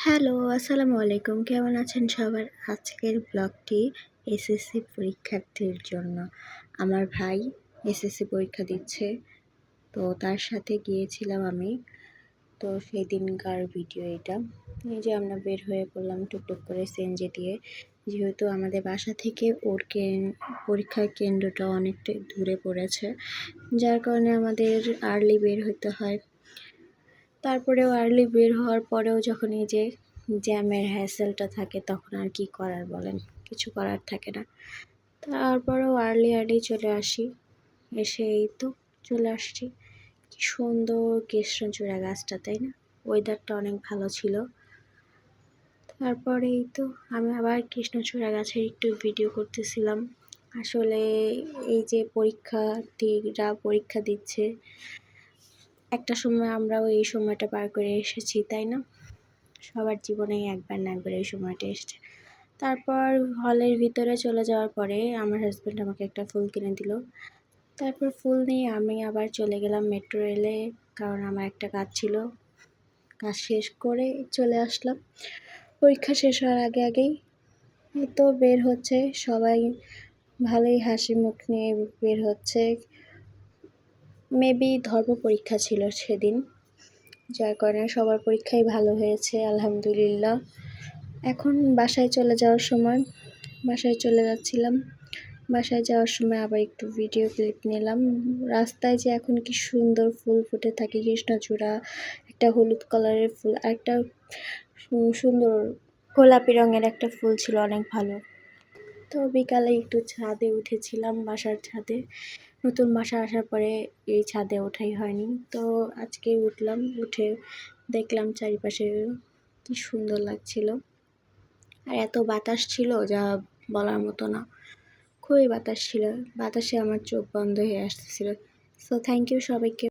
Hello, আসসালামু আলাইকুম। কেমন আছেন সবার? আজকের ব্লগটি এসএসসি পরীক্ষার্থীর জন্য। আমার ভাই এসএসসি পরীক্ষা দিচ্ছে, তো তার সাথে গিয়েছিলাম আমি। তো সেদিনকার ভিডিও এটা। এই যে আমরা বের হয়ে পড়লাম টুকটুক করে সিএনজি দিয়ে। যেহেতু আমাদের বাসা থেকে ওর পরীক্ষার কেন্দ্রটা অনেকটা দূরে পড়েছে, যার কারণে আমাদের আর্লি বের হতে হয়। তারপরেও আর্লি বের হওয়ার পরেও যখন এই যে জ্যামের হ্যাসেলটা থাকে তখন আর কি করার বলেন, কিছু করার থাকে না। তারপরেও আর্লি চলে আসি, এসে এই তো চলে আসছি। কি সুন্দর কৃষ্ণচূড়া গাছটা, তাই না? ওয়েদারটা অনেক ভালো ছিল। তারপরে এই তো আমি আবার কৃষ্ণচূড়া গাছের একটু ভিডিও করতেছিলাম। আসলে এই যে পরীক্ষার্থীরা পরীক্ষা দিচ্ছে, একটা সময় আমরাও এই সময়টা পার করে এসেছি, তাই না? সবার জীবনেই একবার না একবার এই সময়টা এসেছে। তারপর হলের ভিতরে চলে যাওয়ার পরে আমার হাজব্যান্ড আমাকে একটা ফুল কিনে দিল। তারপর ফুল নিয়ে আমি আবার চলে গেলাম মেট্রো রেলে, কারণ আমার একটা কাজ ছিল। কাজ শেষ করে চলে আসলাম পরীক্ষা শেষ হওয়ার আগেই। এই তো বের হচ্ছে সবাই, ভালোই হাসি মুখ নিয়ে বের হচ্ছে। মেবি ধর্ম পরীক্ষা ছিল সেদিন, যার কারণে সবার পরীক্ষাই ভালো হয়েছে আলহামদুলিল্লাহ। এখন বাসায় চলে যাওয়ার সময় বাসায় চলে যাচ্ছিলাম। বাসায় যাওয়ার সময় আবার একটু ভিডিও ক্লিপ নিলাম। রাস্তায় যে এখন কি সুন্দর ফুল ফুটে থাকে, কৃষ্ণচূড়া, একটা হলুদ কালারের ফুল, আর একটা সুন্দর গোলাপি রঙের একটা ফুল ছিল, অনেক ভালো। তো বিকালে একটু ছাদে উঠেছিলাম, বাসার ছাদে। নতুন বাসা আসার পরে এই ছাদে ওঠাই হয়নি, তো আজকে উঠলাম। উঠে দেখলাম চারিপাশে কি সুন্দর লাগছিল, আর এত বাতাস ছিল যা বলার মতো না। খুবই বাতাস ছিল, বাতাসে আমার চোখ বন্ধ হয়ে আসতেছিল। সো থ্যাংক ইউ সবাইকে।